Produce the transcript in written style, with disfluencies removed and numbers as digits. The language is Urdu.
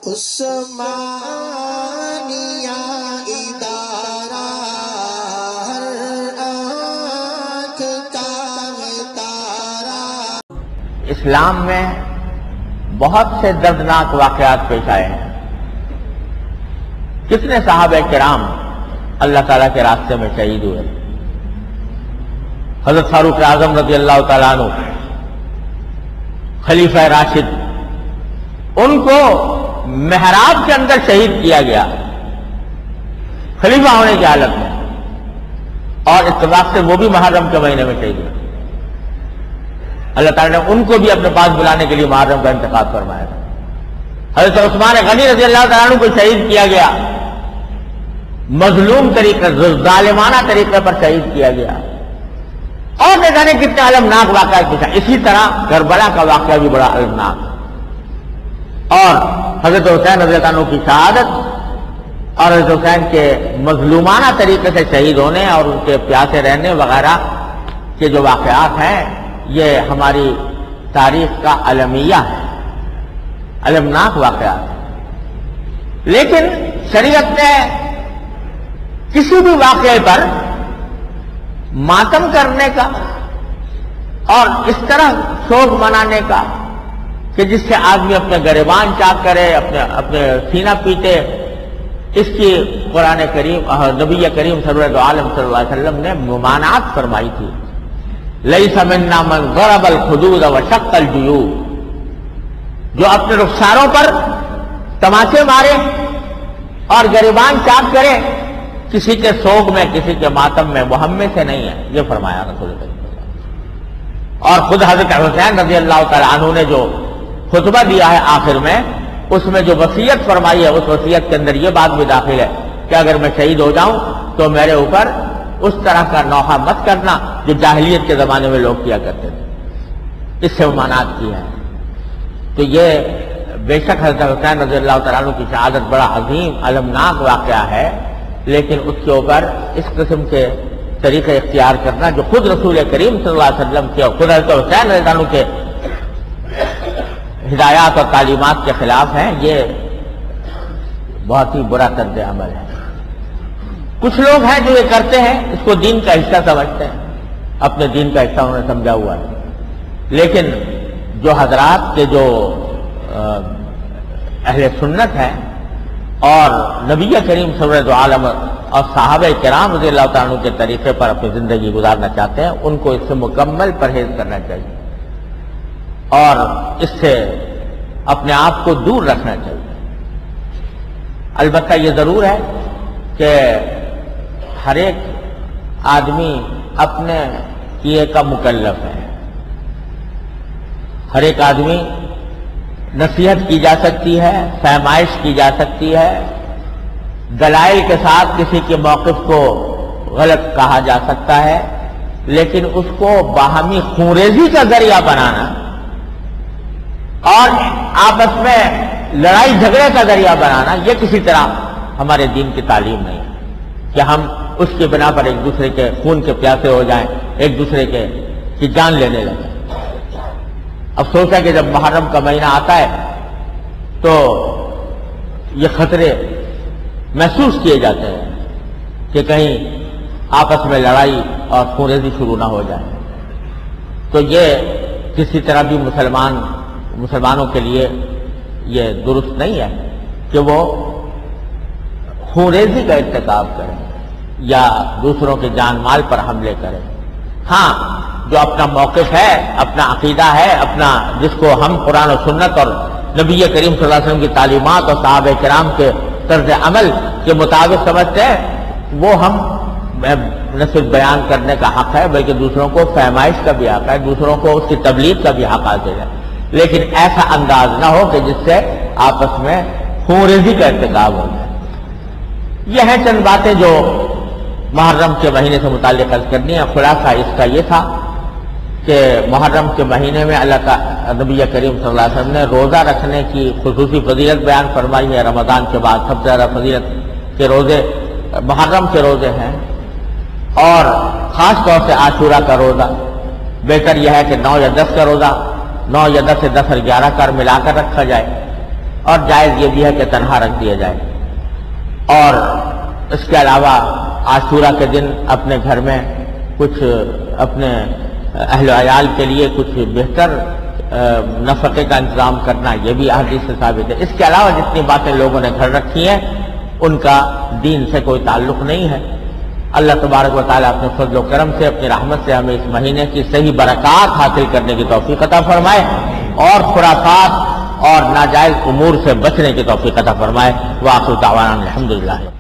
عثمانیہ ادارہ ہر آنکھ کا تارا۔ اسلام میں بہت سے دردناک واقعات پیش آئے ہیں۔ کتنے صحابہ کرام اللہ تعالیٰ کے راستے میں شہید ہوئے۔ حضرت فاروق اعظم رضی اللہ تعالیٰ عنہ خلیفہ راشد، ان کو محراب کے اندر شہید کیا گیا خلیفہ ہونے کی حالت میں، اور اتفاق سے وہ بھی محرم کے مہینے میں شہید ہوئے۔ اللہ تعالیٰ نے ان کو بھی اپنے پاس بلانے کے لیے محرم کا انتخاب فرمایا تھا۔ حضرت عثمان غنی رضی اللہ تعالیٰ عنہ کو شہید کیا گیا، مظلوم طریقے، ظالمانہ طریقے پر شہید کیا گیا، اور نہ جانے کتنے المناک واقعات پیش آئے۔ اسی طرح کربلا کا واقعہ بھی بڑا المناک، اور حضرت حسین رضی اللہ عنہ کی شہادت اور حضرت حسین کے مظلومانہ طریقے سے شہید ہونے اور ان کے پیاسے رہنے وغیرہ کے جو واقعات ہیں، یہ ہماری تاریخ کا المیہ ہے، المناک واقعات ہیں۔ لیکن شریعت نے کسی بھی واقعے پر ماتم کرنے کا اور اس طرح شوق منانے کا کہ جس سے آدمی اپنے گریبان چاک کرے، اپنے سینہ پیٹے، اس کی قرآن کریم اور نبی کریم سرور عالم صلی اللہ علیہ وسلم نے ممانعت فرمائی تھی۔ لیس منا من ضرب الخدود وشق الجیوب، جو اپنے رخساروں پر تماچے مارے اور گریبان چاک کرے، کسی کے سوگ میں، کسی کے ماتم میں، وہ ہم میں سے نہیں ہے، یہ فرمایا رسول اللہ۔ اور خود حضرت حسین رضی اللہ تعالیٰ عنہ نے جو خطبہ دیا ہے آخر میں، اس میں جو وصیت فرمائی ہے، اس وصیت کے اندر یہ بات بھی داخل ہے کہ اگر میں شہید ہو جاؤں تو میرے اوپر اس طرح کا نوحہ مت کرنا جو جاہلیت کے زمانے میں لوگ کیا کرتے تھے۔ اس سے ممانعت کی ہے۔ تو یہ بے شک حضرت حسین رضی اللہ تعالیٰ عنہ کی شہادت بڑا عظیم المناک واقعہ ہے، لیکن اس کے اوپر اس قسم کے طریقے اختیار کرنا جو خود رسول کریم صلی اللہ علیہ وسلم کے اور خود حضرت حسین رضی اللہ عنہ کے ہدایات اور تعلیمات کے خلاف ہیں، یہ بہت ہی برا طرز عمل ہے۔ کچھ لوگ ہیں جو یہ کرتے ہیں، اس کو دین کا حصہ سمجھتے ہیں، اپنے دین کا حصہ انہوں نے سمجھا ہوا ہے۔ لیکن جو حضرات کے جو اہل سنت ہیں اور نبی کریم صلی اللہ علیہ وسلم اور صحابہ کرام رضی اللہ تعالیٰ عنہ کے طریقے پر اپنی زندگی گزارنا چاہتے ہیں، ان کو اس سے مکمل پرہیز کرنا چاہیے اور اس سے اپنے آپ کو دور رکھنا چاہیے۔ البتہ یہ ضرور ہے کہ ہر ایک آدمی اپنے کیے کا مکلف ہے۔ ہر ایک آدمی نصیحت کی جا سکتی ہے، فہمائش کی جا سکتی ہے، دلائل کے ساتھ کسی کے موقف کو غلط کہا جا سکتا ہے، لیکن اس کو باہمی خونریزی کا ذریعہ بنانا اور آپس میں لڑائی جھگڑے کا ذریعہ بنانا، یہ کسی طرح ہمارے دین کی تعلیم نہیں ہے کہ ہم اس کی بنا پر ایک دوسرے کے خون کے پیاسے ہو جائیں، ایک دوسرے کی جان لینے لگیں۔ افسوس ہے کہ جب محرم کا مہینہ آتا ہے تو یہ خطرے محسوس کیے جاتے ہیں کہ کہیں آپس میں لڑائی اور خونریزی شروع نہ ہو جائے۔ تو یہ کسی طرح بھی مسلمانوں کے لیے یہ درست نہیں ہے کہ وہ خونریزی کا ارتکاب کریں یا دوسروں کے جان مال پر حملے کریں۔ ہاں، جو اپنا موقف ہے، اپنا عقیدہ ہے، اپنا جس کو ہم قرآن و سنت اور نبی کریم صلی اللہ علیہ وسلم کی تعلیمات اور صحابہ کرام کے طرز عمل کے مطابق سمجھتے ہیں، وہ ہم نہ صرف بیان کرنے کا حق ہے بلکہ دوسروں کو فہمائش کا بھی حق ہے، دوسروں کو اس کی تبلیغ کا بھی حق حاصل ہے، لیکن ایسا انداز نہ ہو کہ جس سے آپس میں خونریزی کا ارتکاب ہو جائے۔ یہ ہیں چند باتیں جو محرم کے مہینے سے متعلق عرض کرنی ہے۔ خلاصہ اس کا یہ تھا کہ محرم کے مہینے میں اللہ کا نبی کریم صلی اللہ علیہ وسلم نے روزہ رکھنے کی خصوصی فضیلت بیان فرمائی ہے۔ رمضان کے بعد سب سے زیادہ فضیلت کے روزے محرم کے روزے ہیں، اور خاص طور سے عاشورہ کا روزہ بہتر یہ ہے کہ 9 یا 10 کا روزہ 9 یا 10 سے 10 اور 11 کر ملا کر رکھا جائے، اور جائز یہ بھی ہے کہ تنہا رکھ دیا جائے۔ اور اس کے علاوہ عاشورہ کے دن اپنے گھر میں کچھ اپنے اہل و عیال کے لیے کچھ بہتر نفقے کا انتظام کرنا، یہ بھی احادیث سے ثابت ہے۔ اس کے علاوہ جتنی باتیں لوگوں نے گھر رکھی ہیں ان کا دین سے کوئی تعلق نہیں ہے۔ اللہ تبارک و تعالیٰ اپنے فضل و کرم سے، اپنی رحمت سے ہمیں اس مہینے کی صحیح برکات حاصل کرنے کی توفیق عطا فرمائے اور خرافات اور ناجائز امور سے بچنے کی توفیق عطا فرمائے۔ وآخر دعوانا الحمدللہ۔